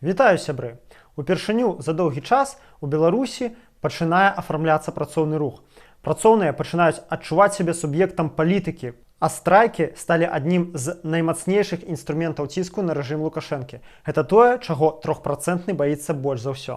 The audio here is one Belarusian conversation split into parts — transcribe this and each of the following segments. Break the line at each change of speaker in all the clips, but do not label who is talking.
Вітаю, сябры! Упершыню за доўгі час у Беларусі пачынае афармляцца працоўны рух. Працоўныя пачынаюць адчуваць сябе суб'ектам палітыкі, а страйкі сталі аднім з наймацнейшых інструментаў ціску на рэжым Лукашэнкі. Гэта тое, чаго 3% баіцца больш за ўсё.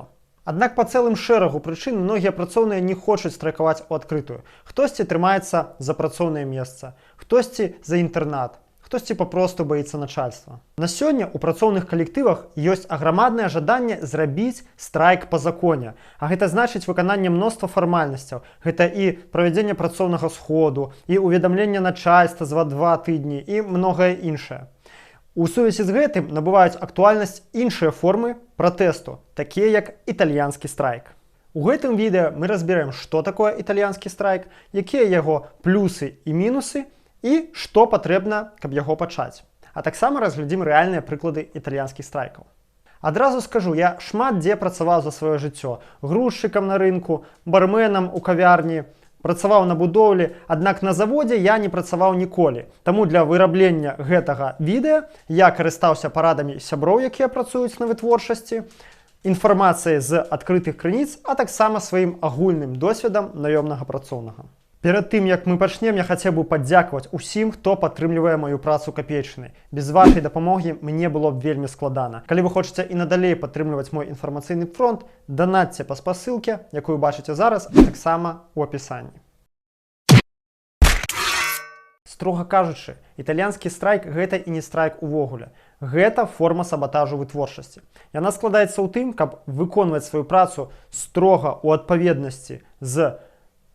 Аднак па цэлым шэрагу прычын многія працоўныя не хочуць страйкаваць у адкрытую. Хтосьці трымаецца за працоўнае месца, хтосьці за інтэрнат, хтосьці папросту баіцца начальства. На сёння ў працоўных калектывах ёсць аграмаднае жаданне зрабіць страйк па законе. А гэта значыць выкананне мноства фармальнасцяў. Гэта і правядзенне працоўнага сходу, і ўведамленне начальства за 2 тыдні, і многае іншае. У сувязі з гэтым набываюць актуальнасць іншыя формы пратэсту, такія як італьянскі страйк. У гэтым відэа мы разберем, што такое італьянскі страйк, якія яго плюсы і мінусы, і што патрэбна, каб яго пачаць. А таксама разглядзім рэальныя прыклады італьянскіх страйкаў. Адразу скажу, я шмат дзе працаваў за сваё жыццё. Грузчыкам на рынку, барменам у кавярні, працаваў на будоўлі, аднак на заводзе я не працаваў ніколі. Таму для выраблення гэтага відэа я карыстаўся парадамі сяброў, якія працуюць на вытворчасці, інфармацыяй з адкрытых крыніц, а таксама сваім агульным досведам наёмнага працоўнага. Перад тым, як мы пачнем, я хацеў бы падзякаваць усім, хто падтрымлівае маю працу капеечнай. Без вашай дапамогі мне было б вельмі складана. Калі вы хочаце і надалей падтрымліваць мой інфармацыйны фронт, данатце па спасылке, якую бачыце зараз, а таксама у апісанні. Строга кажучы, італьянскі страйк гэта і не страйк увогуле. Гэта форма сабатажу вытворчасці. Яна складаецца ў тым, каб выконваць сваю працу строга ў адпаведнасці з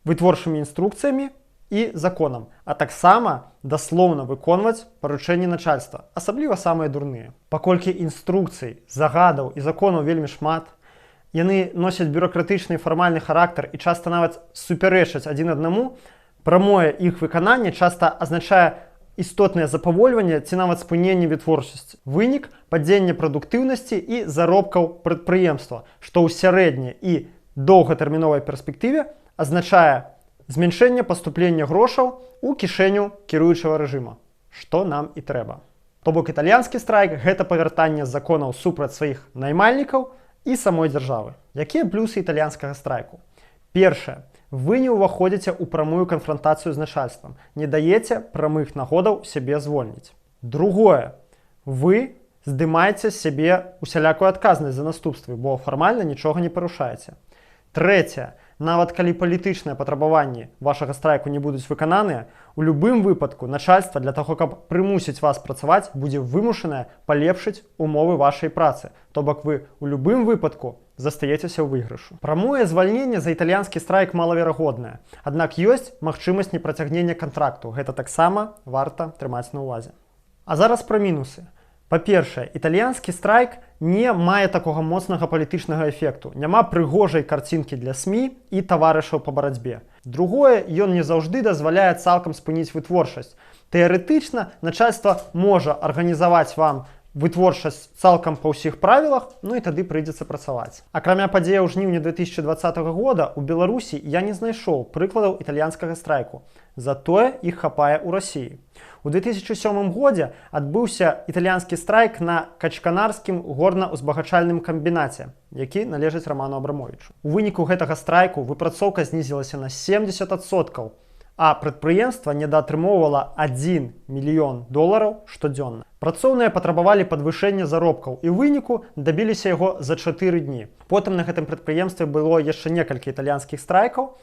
вытворчымі інструкцыямі і законам, а таксама даслоўна выконваць паручэнні начальства, асабліва самыя дурныя. Паколькі інструкцый, загадаў і законаў вельмі шмат, яны носяць бюракратычны і фармальны характар і часта нават супярэчаць адзін аднаму, прамое іх выкананне часта азначае істотнае запавольванне ці нават спыненне вытворчасці. Вынік падзення прадуктыўнасці і заробкаў прадпрыемства, што ў сярэдняй і доўгатэрміновай перспектыве азначае змяншэнне паступлення грошаў у кішэню кіруючага рэжыма, што нам і трэба. То бок італьянскі страйк гэта павяртанне законаў супраць сваіх наймальнікаў і самой дзяржавы. Якія плюсы італьянскага страйку? Першае. Вы не ўваходзіце ў прамую канфрантацыю з начальствам, не даеце прамых нагодаў сябе звольніць. Другое. Вы здымаеце з сябе усялякую адказнасць за наступствы, бо фармальна нічога не парушаеце. Трэцяе. Нават калі палітычныя патрабаванні вашага страйку не будуць выкананыя, у любым выпадку начальства для таго, каб прымусіць вас працаваць, будзе вымушанае палепшыць умовы вашай працы. То бок вы у любым выпадку застаецеся ў выйгрышу. Прамое звальненне за італьянскі страйк малаверагоднае. Аднак ёсць магчымасць непрацягнення кантракту. Гэта таксама варта трымаць на ўвазе. А зараз пра мінусы. Па-першае, італьянскі страйк не мае такога моцнага палітычнага эфекту. Няма прыгожай карцінкі для СМІ і таварышаў па барацьбе. Другое, ён не заўжды дазваляе цалкам спыніць вытворчасць. Тэарэтычна начальства можа арганізаваць вам вытворчасць цалкам па ўсіх правілах, ну і тады прыйдзецца працаваць. Акрамя падзеяў жніўня 2020 года у Беларусі я не знайшоў прыкладаў італьянскага страйку. Затое іх хапае ў Расіі. У 2007 годзе адбыўся італьянскі страйк на Качканарскім горна-узбагачальным камбінаце, які належыць Раману Абрамовічу. У выніку гэтага страйку выпрацоўка знізілася на 70%, а прадпрыемства недаатрымоўвала $1 мільён штодзённа. Працоўныя патрабавалі падвышэння заробкаў і ў выніку дабіліся яго за 4 дні. Потым на гэтым прадпрыемстве было яшчэ некалькі італьянскіх страйкаў,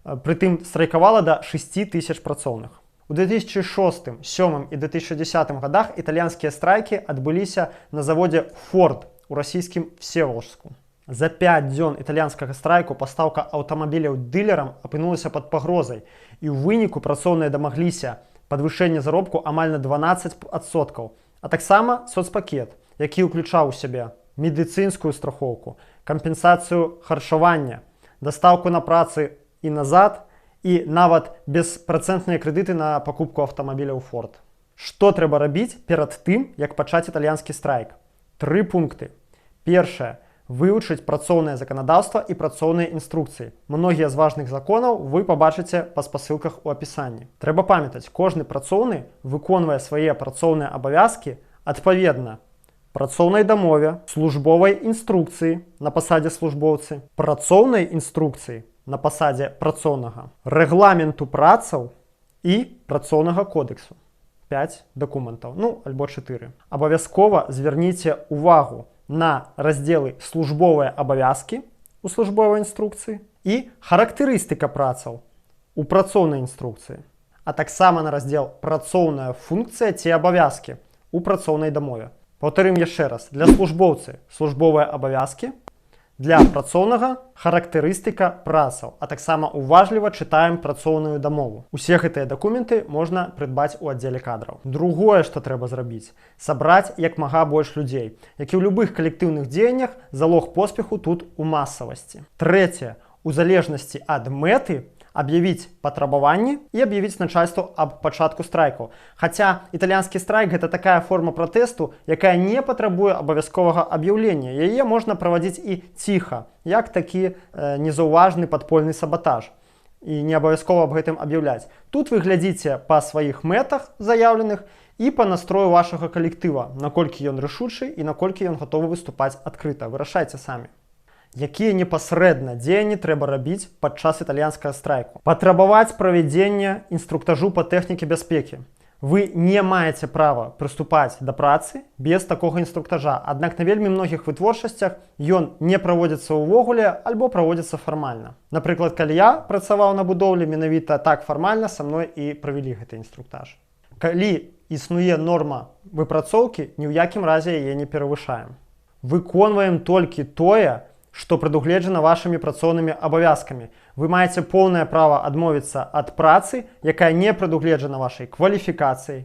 прытым страйкавала да 6 000 працоўных. У 2006, 2007 і 2010 годах італьянскія страйкі адбыліся на заводзе Ford у расійскім Всеволожску. За 5 дзён італьянскага страйку пастаўка аўтамабіляў дылерам апынулася пад пагрозай, і ў выніку працоўныя дамагліся падвышэння заробку амаль на 12%, а таксама соцпакет, які ўключаў у сябе медыцынскую страхоўку, кампенсацыю харчавання, дастаўку на працы і назад, і нават беспрацэнтныя крэдыты на пакупку аўтамабіляў Ford. Што трэба рабіць перад тым, як пачаць італьянскі страйк? 3 пункты. Першае. Вывучыць працоўнае заканадаўства і працоўныя інструкцыі. Многія з важных законаў вы пабачыце па спасылках у апісанні. Трэба памятаць, кожны працоўны выконвае свае працоўныя абавязкі адпаведна працоўнай дамове, службовай інструкцыі на пасадзе службоўцы, працоўнай інструкцыі на пасадзе працоўнага, рэгламенту працаў і працоўнага кодексу. 5 дакументаў, альбо 4. Абавязкова звярніце увагу на раздзелы службовыя абавязкі у службовай інструкцыі і характарыстыка працаў у працоўнай інструкцыі, а таксама на раздзел працоўная функцыя ці абавязкі у працоўнай дамове. Паўтарым яшчэ раз. Для службоўцы службовыя абавязкі, для працоўнага характарыстыка працаў, а таксама уважліва чытаем працоўную дамову. Усе гэтыя дакументы можна прыдбаць у аддзеле кадраў. Другое, што трэба зрабіць, сабраць як мага больш людзей, які ў любых калектыўных дзеяннях залог поспеху тут у масавасці. Трэцяе, у залежнасці ад мэты, аб'явіць патрабаванні і аб'явіць начальству аб пачатку страйку. Хаця італьянскі страйк гэта такая форма пратэсту, якая не патрабуе абавязковага аб'яўлення. Яе можна правадзіць і ціха, як такі незаўважны падпольны сабатаж. І не абавязкова аб гэтым аб'яўляць. Тут вы глядзіце па сваіх мэтах заяўленых і па настрою вашага калектыва, наколькі ён рашучы і наколькі ён гатовы выступаць адкрыта. Вырашайце самі. Якія непасрэдна дзеянні трэба рабіць падчас італьянскага страйку? Патрабаваць правядзення інструктажу па тэхніке бяспекі. Вы не маеце права прыступаць да працы без такога інструктажа, аднак на вельмі многіх вытворчасцях ён не праводзіцца ўвогуле альбо праводзіцца фармальна. Напрыклад, калі я працаваў на будоўлі, менавіта так фармальна са мной і правялі гэты інструктаж. Калі існуе норма выпрацоўкі, ні ў якім разе яе не перавышаем. Выконваем толькі тое, што прадугледжана вашымі працоўнымі абавязкамі. Вы маеце поўнае права адмовіцца ад працы, якая не прадугледжана вашай кваліфікацыяй,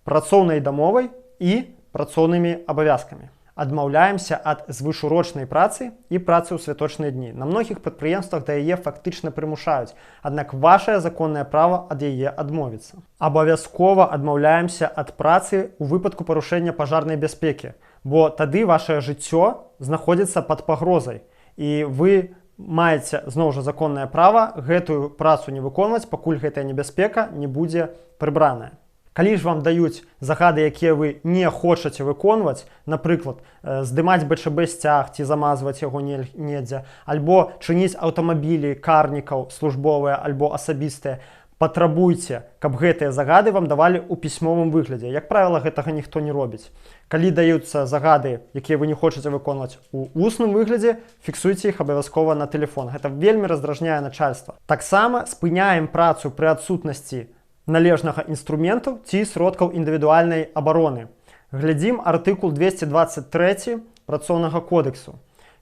працоўнай дамовай і працоўнымі абавязкамі. Адмаўляемся ад звышурочнай працы і працы ў святочныя дні. На многіх прадпрыемствах да яе фактычна прымушаюць, аднак вашае законнае права ад яе адмовіцца. Абавязкова адмаўляемся ад працы ў выпадку парушэння пажарнай бяспекі, бо тады вашае жыццё знаходзіцца пад пагрозай, і вы маеце, зноў жа, законнае права гэтую працу не выконваць, пакуль гэтая небяспека не будзе прыбраная. Калі ж вам даюць загады, якія вы не хочаце выконваць, напрыклад, здымаць БЧБ-сцяг ці замазваць яго недзе, альбо чыніць аўтамабілі карнікаў службовыя альбо асабістыя, патрабуйце, каб гэтыя загады вам давалі ў пісьмовым выглядзе. Як правіла, гэтага ніхто не робіць. Калі даюцца загады, якія вы не хочаце выконваць у вусным выглядзе, фіксуйце іх абавязкова на тэлефон. Гэта вельмі раздражняе начальства. Таксама спыняем працу пры адсутнасці належнага інструменту ці сродкаў індывідуальнай абароны. Глядзім артыкул 223 працоўнага кодексу.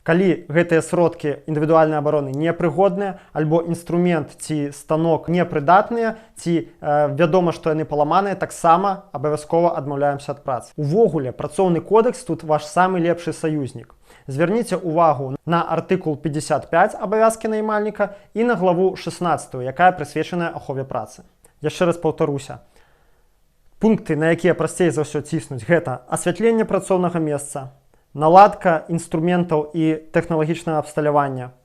Калі гэтыя сродкі індывідуальнай абароны непрыгодныя, альбо інструмент ці станок непрыдатныя, ці вядома, што яны паламаныя, таксама абавязкова адмаўляемся ад працы. Увогуле, працоўны кодекс тут ваш самы лепшы саюзнік. Звярніце увагу на артыкул 55 абавязкі наймальніка і на главу 16, якая прысвечаная ахове працы. Яшчэ раз паўтаруся. Пункты, на якія прасцей за ўсё ціснуць, гэта асвятленне працоўнага месца, наладка інструментаў і тэхналагічнага абсталявання,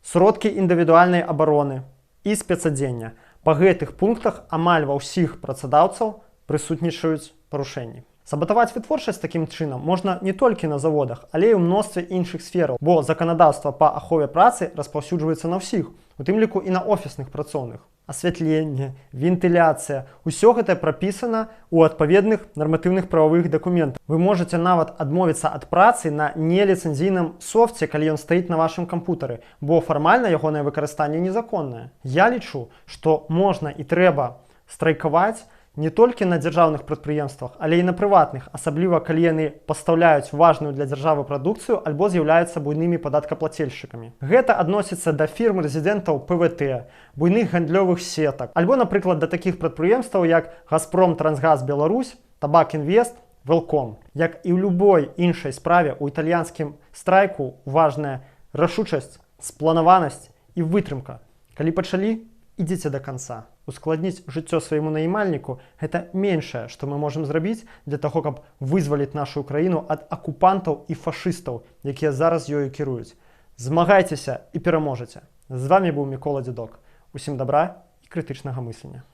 сродкі індывідуальнай абароны і спецадзення. Па гэтых пунктах амаль ва ўсіх працадаўцаў прысутнічаюць парушэнні. Сабатаваць вытворчасць такім чынам можна не толькі на заводах, але і ў мностве іншых сфераў, бо заканадаўства па ахове працы распаўсюджваецца на ўсіх, у тым ліку і на офісных працоўных. Асвятленне, вентыляцыя – усё гэта прапісана ў адпаведных нарматыўных прававых дакументах. Вы можаце нават адмовіцца ад працы на неліцэнзійным софце, калі ён стаіць на вашым кампутары, бо фармальна ягонае выкарыстанне незаконнае. Я лічу, што можна і трэба страйкаваць не толькі на дзяржаўных прадпрыемствах, але і на прыватных, асабліва калі яны пастаўляюць важную для дзяржавы прадукцыю альбо з'яўляюцца буйнымі падаткаплацельшчыкамі. Гэта адносіцца да фірм рэзідэнтаў ПВТ, буйных гандлёвых сетак, альбо, напрыклад, да такіх прадпрыемстваў, як Газпром Трансгаз Беларусь, Табак Інвест, Велком. Як і ў любой іншай справе, у італьянскім страйку важная рашучасць, спланаванасць і вытрымка. Калі пачалі, ідзіце да канца. Ускладніць жыццё свайму наймальніку – гэта меншае, што мы можам зрабіць для таго, каб вызваліць нашу краіну ад акупантаў і фашыстаў, якія зараз ёю кіруюць. Змагайцеся і пераможаце. З вамі быў Мікола Дзедок. Усім дабра і крытычнага мыслення.